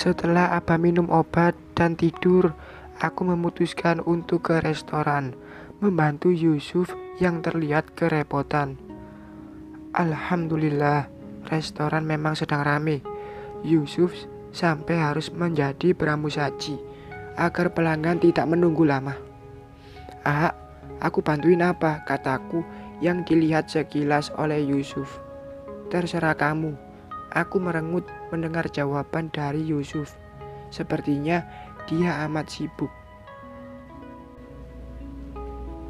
Setelah Abah minum obat dan tidur, aku memutuskan untuk ke restoran, membantu Yusuf yang terlihat kerepotan. Alhamdulillah, restoran memang sedang ramai. Yusuf sampai harus menjadi pramusaji agar pelanggan tidak menunggu lama. "Ah, aku bantuin apa?" kataku yang dilihat sekilas oleh Yusuf. "Terserah kamu." Aku merengut mendengar jawaban dari Yusuf. Sepertinya dia amat sibuk.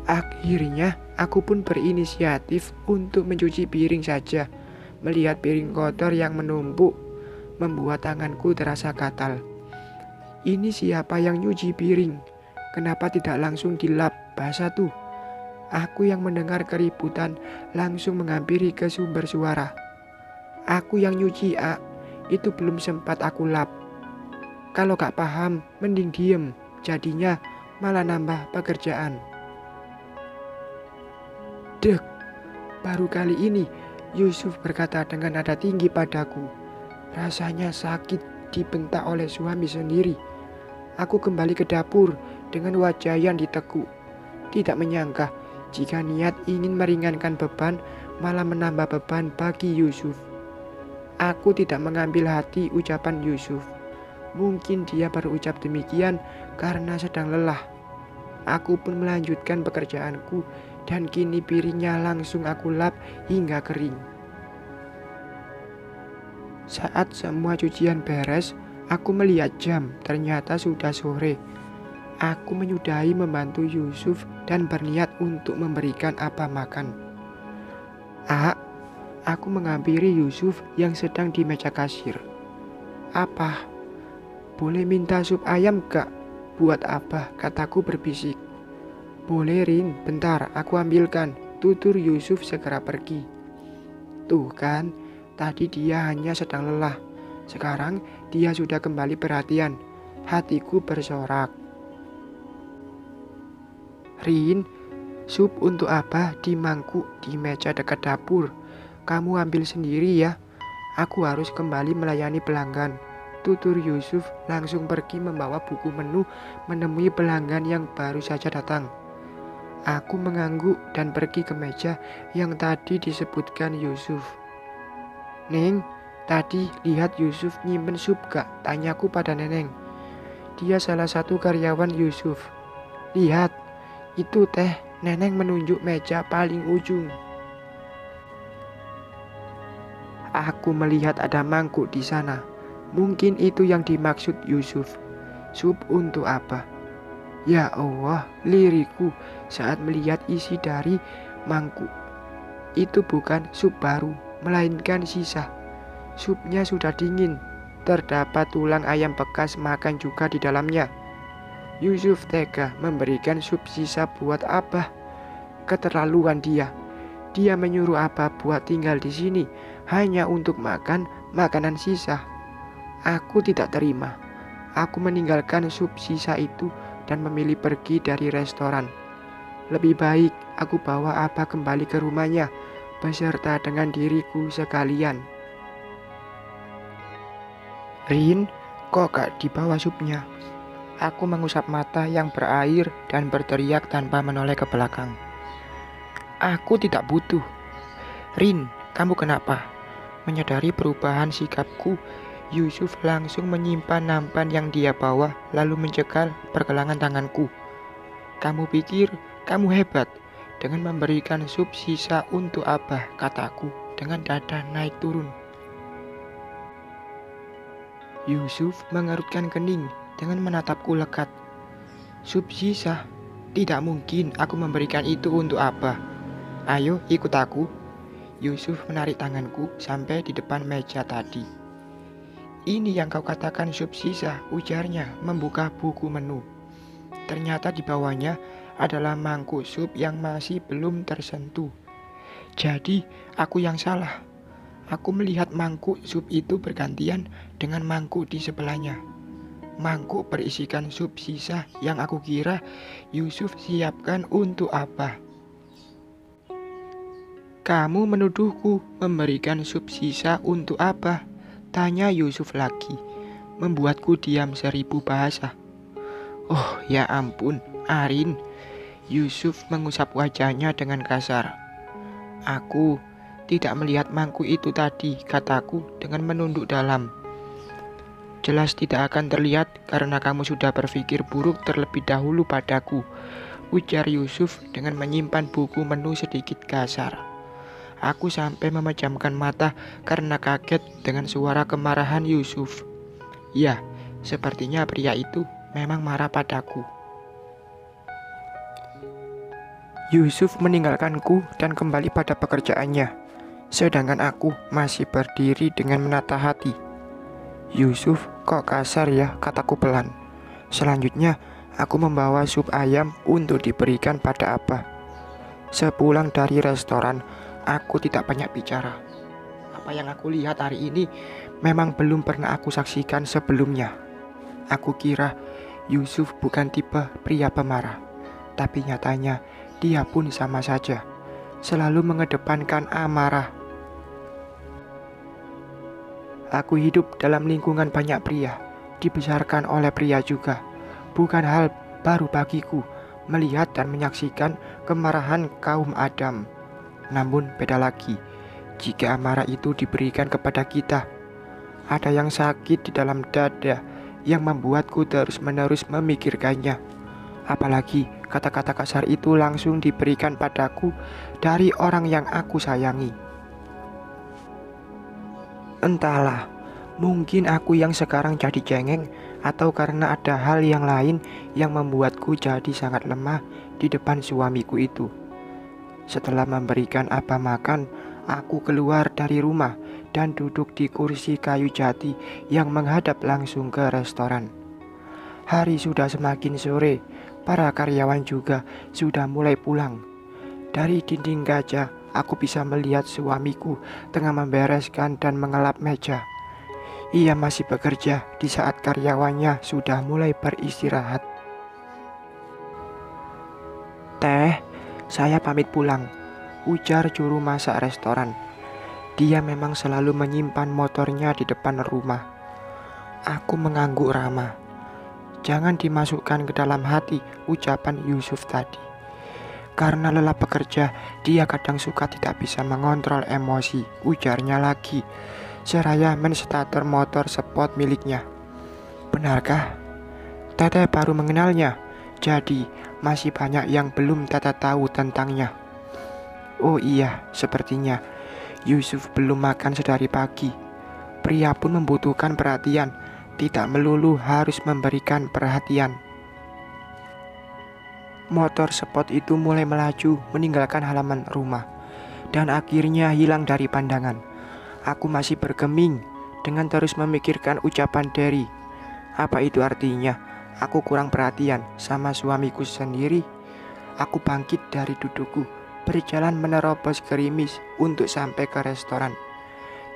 Akhirnya aku pun berinisiatif untuk mencuci piring saja. Melihat piring kotor yang menumpuk membuat tanganku terasa gatal. Ini siapa yang nyuci piring? Kenapa tidak langsung dilap basah tuh? Aku yang mendengar keributan langsung menghampiri ke sumber suara. "Aku yang nyuci, A. Itu belum sempat aku lap." Kalau gak paham, mending diem. Jadinya malah nambah pekerjaan. Dek, baru kali ini Yusuf berkata dengan nada tinggi padaku. Rasanya sakit dibentak oleh suami sendiri. Aku kembali ke dapur dengan wajah yang ditekuk. Tidak menyangka jika niat ingin meringankan beban malah menambah beban bagi Yusuf. Aku tidak mengambil hati ucapan Yusuf. Mungkin dia berucap demikian karena sedang lelah. Aku pun melanjutkan pekerjaanku dan kini piringnya langsung aku lap hingga kering. Saat semua cucian beres, aku melihat jam, ternyata sudah sore. Aku menyudahi membantu Yusuf dan berniat untuk memberikan apa makan. Aku menghampiri Yusuf yang sedang di meja kasir. "Apa? Boleh minta sup ayam gak? Buat Abah," kataku berbisik. "Boleh Rin, bentar aku ambilkan," tutur Yusuf segera pergi. Tuh kan, tadi dia hanya sedang lelah. Sekarang dia sudah kembali perhatian. Hatiku bersorak. "Rin, sup untuk Abah di mangkuk di meja dekat dapur. Kamu ambil sendiri ya. Aku harus kembali melayani pelanggan," tutur Yusuf langsung pergi membawa buku menu menemui pelanggan yang baru saja datang. Aku mengangguk dan pergi ke meja yang tadi disebutkan Yusuf. "Neng, tadi lihat Yusuf nyimpen sup gak?" tanyaku pada Neneng. Dia salah satu karyawan Yusuf. "Lihat, itu teh," Neneng menunjuk meja paling ujung. Aku melihat ada mangkuk di sana. Mungkin itu yang dimaksud Yusuf. Sup untuk apa? Ya Allah, liriku saat melihat isi dari mangkuk. Itu bukan sup baru, melainkan sisa. Supnya sudah dingin. Terdapat tulang ayam bekas makan juga di dalamnya. Yusuf tega memberikan sup sisa buat Abah. Keterlaluan dia. Dia menyuruh Abah buat tinggal di sini hanya untuk makan makanan sisa. Aku tidak terima. Aku meninggalkan sup sisa itu dan memilih pergi dari restoran. Lebih baik aku bawa Abah kembali ke rumahnya beserta dengan diriku sekalian. "Rin, kok gak dibawa supnya?" Aku mengusap mata yang berair dan berteriak tanpa menoleh ke belakang. "Aku tidak butuh." "Rin, kamu kenapa?" Menyadari perubahan sikapku, Yusuf langsung menyimpan nampan yang dia bawa lalu mencekal pergelangan tanganku. "Kamu pikir kamu hebat dengan memberikan sup sisa untuk Abah," kataku dengan dada naik turun. Yusuf mengerutkan kening dengan menatapku lekat. "Sup sisa? Tidak mungkin aku memberikan itu untuk Abah. Ayo ikut aku." Yusuf menarik tanganku sampai di depan meja tadi. "Ini yang kau katakan sup sisa," ujarnya membuka buku menu. Ternyata di bawahnya adalah mangkuk sup yang masih belum tersentuh. Jadi aku yang salah. Aku melihat mangkuk sup itu bergantian dengan mangkuk di sebelahnya. Mangkuk berisikan sup sisa yang aku kira Yusuf siapkan untuk Abah. "Kamu menuduhku memberikan sup sisa untuk Abah?" tanya Yusuf lagi. membuatku diam 1000 bahasa. Oh ya ampun, Arin. Yusuf mengusap wajahnya dengan kasar. Aku tidak melihat mangkuk itu tadi, kataku dengan menunduk dalam. Jelas tidak akan terlihat karena kamu sudah berpikir buruk terlebih dahulu padaku, ujar Yusuf dengan menyimpan buku menu sedikit kasar. Aku sampai memejamkan mata karena kaget dengan suara kemarahan Yusuf. Ya, sepertinya pria itu memang marah padaku. Yusuf meninggalkanku dan kembali pada pekerjaannya, sedangkan aku masih berdiri dengan menata hati. Yusuf, kok kasar ya, kataku pelan. Selanjutnya, aku membawa sup ayam untuk diberikan pada Abah. Sepulang dari restoran, aku tidak banyak bicara. Apa yang aku lihat hari ini memang belum pernah aku saksikan sebelumnya. Aku kira Yusuf bukan tipe pria pemarah, tapi nyatanya dia pun sama saja, selalu mengedepankan amarah. Aku hidup dalam lingkungan banyak pria, dibesarkan oleh pria juga. Bukan hal baru bagiku melihat dan menyaksikan kemarahan kaum Adam. Namun beda lagi, jika amarah itu diberikan kepada kita. Ada yang sakit di dalam dada yang membuatku terus-menerus memikirkannya. Apalagi kata-kata kasar itu langsung diberikan padaku dari orang yang aku sayangi. Entahlah, mungkin aku yang sekarang jadi cengeng, atau karena ada hal yang lain yang membuatku jadi sangat lemah di depan suamiku itu. Setelah memberikan Abah makan, aku keluar dari rumah dan duduk di kursi kayu jati yang menghadap langsung ke restoran. Hari sudah semakin sore, para karyawan juga sudah mulai pulang. Dari dinding kaca, aku bisa melihat suamiku tengah membereskan dan mengelap meja. Ia masih bekerja di saat karyawannya sudah mulai beristirahat. Teh, saya pamit pulang, ujar juru masak restoran. Dia memang selalu menyimpan motornya di depan rumah. Aku mengangguk ramah. Jangan dimasukkan ke dalam hati ucapan Yusuf tadi. Karena lelah bekerja, dia kadang suka tidak bisa mengontrol emosi, ujarnya lagi, seraya menstarter motor sport miliknya. Benarkah? Teteh baru mengenalnya, jadi masih banyak yang belum Teteh tahu tentangnya. Oh iya, sepertinya Yusuf belum makan sedari pagi. Pria pun membutuhkan perhatian, tidak melulu harus memberikan perhatian. Motor sport itu mulai melaju meninggalkan halaman rumah dan akhirnya hilang dari pandangan. Aku masih bergeming dengan terus memikirkan ucapan Derry. Apa itu artinya? Aku kurang perhatian sama suamiku sendiri. Aku bangkit dari dudukku, berjalan menerobos gerimis untuk sampai ke restoran.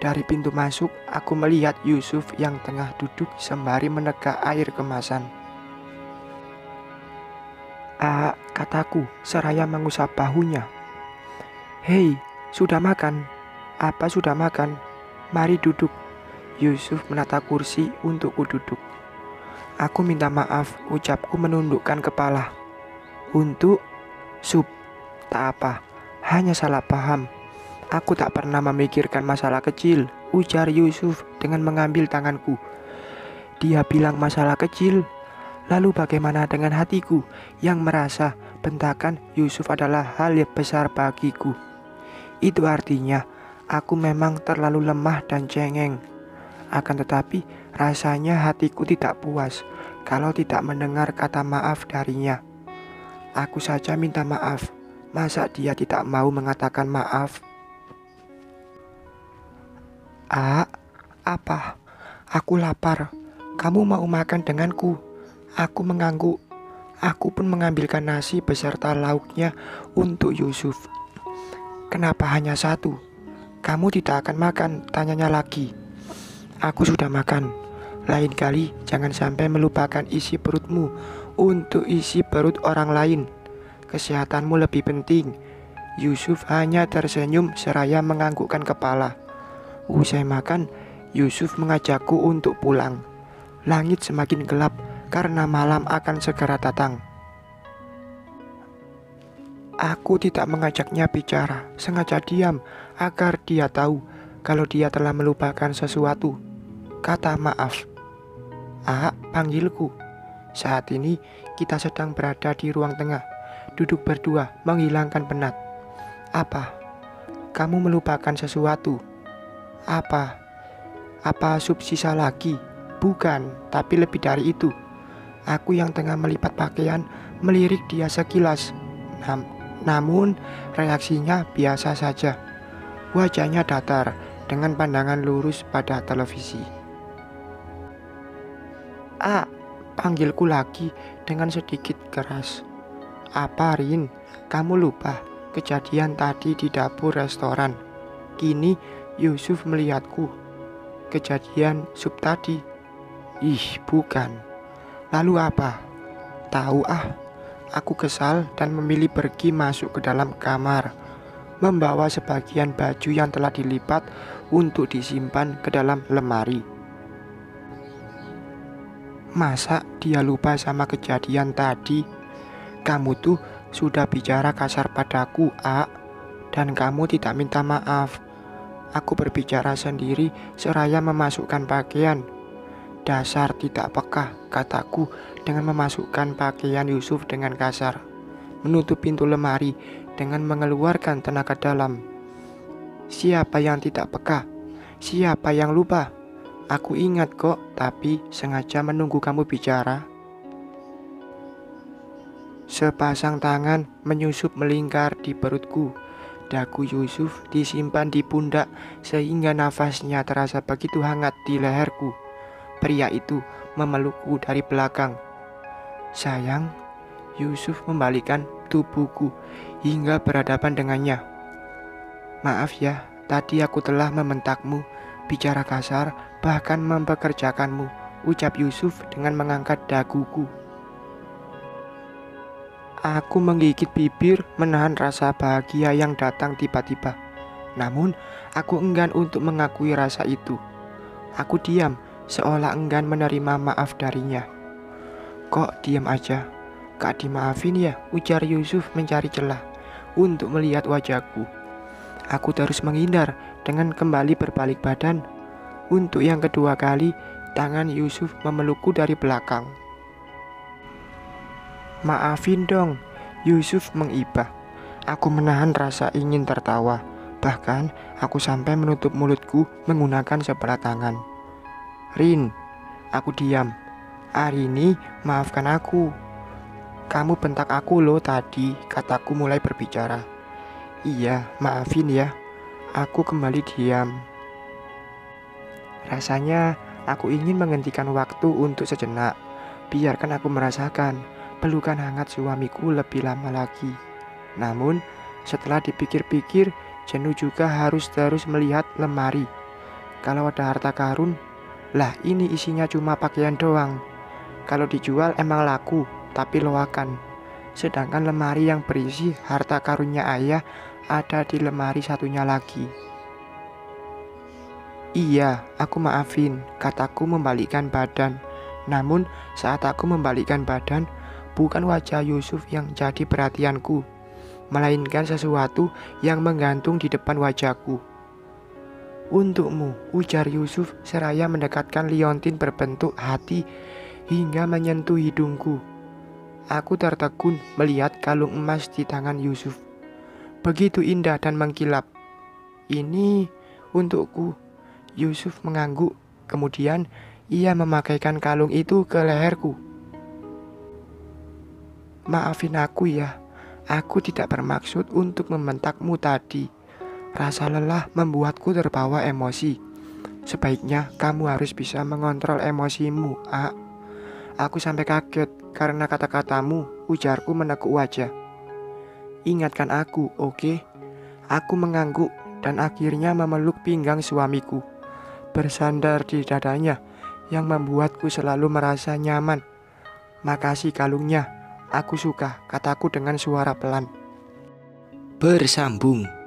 Dari pintu masuk, aku melihat Yusuf yang tengah duduk sembari menegak air kemasan. Kataku seraya mengusap bahunya. Hei, sudah makan? Apa sudah makan? Mari duduk. Yusuf menata kursi untukku duduk. Aku minta maaf, ucapku menundukkan kepala. Untuk sup, tak apa, hanya salah paham. Aku tak pernah memikirkan masalah kecil, ujar Yusuf dengan mengambil tanganku. Dia bilang masalah kecil. Lalu bagaimana dengan hatiku yang merasa bentakan Yusuf adalah hal yang besar bagiku? Itu artinya aku memang terlalu lemah dan cengeng. Akan tetapi rasanya hatiku tidak puas kalau tidak mendengar kata maaf darinya. Aku saja minta maaf, masa dia tidak mau mengatakan maaf? Apa? Aku lapar. Kamu mau makan denganku? Aku mengangguk. Aku pun mengambilkan nasi beserta lauknya untuk Yusuf. Kenapa hanya satu? Kamu tidak akan makan? Tanyanya lagi. Aku sudah makan. Lain kali jangan sampai melupakan isi perutmu untuk isi perut orang lain. Kesehatanmu lebih penting. Yusuf hanya tersenyum seraya menganggukkan kepala. Usai makan, Yusuf mengajakku untuk pulang. Langit semakin gelap karena malam akan segera datang. Aku tidak mengajaknya bicara, sengaja diam agar dia tahu kalau dia telah melupakan sesuatu. Kata maaf. Panggilku. Saat ini kita sedang berada di ruang tengah, duduk berdua menghilangkan penat. Apa? Kamu melupakan sesuatu? Apa? Apa sup sisa lagi? Bukan, tapi lebih dari itu. Aku yang tengah melipat pakaian melirik dia sekilas. Namun reaksinya biasa saja. Wajahnya datar dengan pandangan lurus pada televisi. Panggilku lagi dengan sedikit keras. Apa, Rin? Kamu lupa kejadian tadi di dapur restoran? Kini Yusuf melihatku. Kejadian sup tadi. Bukan. Lalu apa? Tahu aku kesal dan memilih pergi masuk ke dalam kamar, membawa sebagian baju yang telah dilipat untuk disimpan ke dalam lemari. Masa dia lupa sama kejadian tadi? Kamu tuh sudah bicara kasar padaku, dan kamu tidak minta maaf. Aku berbicara sendiri seraya memasukkan pakaian. Dasar tidak peka, kataku dengan memasukkan pakaian Yusuf dengan kasar, menutup pintu lemari dengan mengeluarkan tenaga dalam. Siapa yang tidak peka? Siapa yang lupa? Aku ingat kok, tapi sengaja menunggu kamu bicara. Sepasang tangan menyusup melingkar di perutku. Dagu Yusuf disimpan di pundak sehingga nafasnya terasa begitu hangat di leherku. Pria itu memelukku dari belakang. Sayang, Yusuf membalikkan tubuhku hingga berhadapan dengannya. Maaf ya, tadi aku telah membentakmu, bicara kasar, bahkan mempekerjakanmu, ucap Yusuf dengan mengangkat daguku. Aku menggigit bibir menahan rasa bahagia yang datang tiba-tiba. Namun, aku enggan untuk mengakui rasa itu. Aku diam, seolah enggan menerima maaf darinya. Kok diam aja? Gak dimaafin ya? Ujar Yusuf mencari celah untuk melihat wajahku. Aku terus menghindar dengan kembali berbalik badan. Untuk yang kedua kali, tangan Yusuf memelukku dari belakang. Maafin dong, Yusuf mengibah. Aku menahan rasa ingin tertawa. Bahkan aku sampai menutup mulutku menggunakan sebelah tangan. Rin, aku diam. Hari ini maafkan aku. Kamu bentak aku loh tadi, kataku mulai berbicara. Iya, maafin ya. Aku kembali diam. Rasanya aku ingin menghentikan waktu untuk sejenak. Biarkan aku merasakan pelukan hangat suamiku lebih lama lagi. Namun, setelah dipikir-pikir, jenuh juga harus terus melihat lemari. Kalau ada harta karun, lah ini isinya cuma pakaian doang. Kalau dijual emang laku, tapi loakan. Sedangkan lemari yang berisi harta karunnya ayah ada di lemari satunya lagi. Iya, aku maafin, kataku membalikkan badan. Namun saat aku membalikkan badan, bukan wajah Yusuf yang jadi perhatianku, melainkan sesuatu yang menggantung di depan wajahku. Untukmu, ujar Yusuf seraya mendekatkan liontin berbentuk hati hingga menyentuh hidungku. Aku tertegun melihat kalung emas di tangan Yusuf. Begitu indah dan mengkilap. Ini untukku, Yusuf mengangguk. Kemudian ia memakaikan kalung itu ke leherku. Maafin aku ya, aku tidak bermaksud untuk membentakmu tadi. Rasa lelah membuatku terbawa emosi. Sebaiknya kamu harus bisa mengontrol emosimu, Aku sampai kaget karena kata-katamu, ujarku menekuk wajah. Ingatkan aku, oke? Aku mengangguk dan akhirnya memeluk pinggang suamiku, bersandar di dadanya yang membuatku selalu merasa nyaman. Makasih kalungnya, aku suka, kataku dengan suara pelan. Bersambung.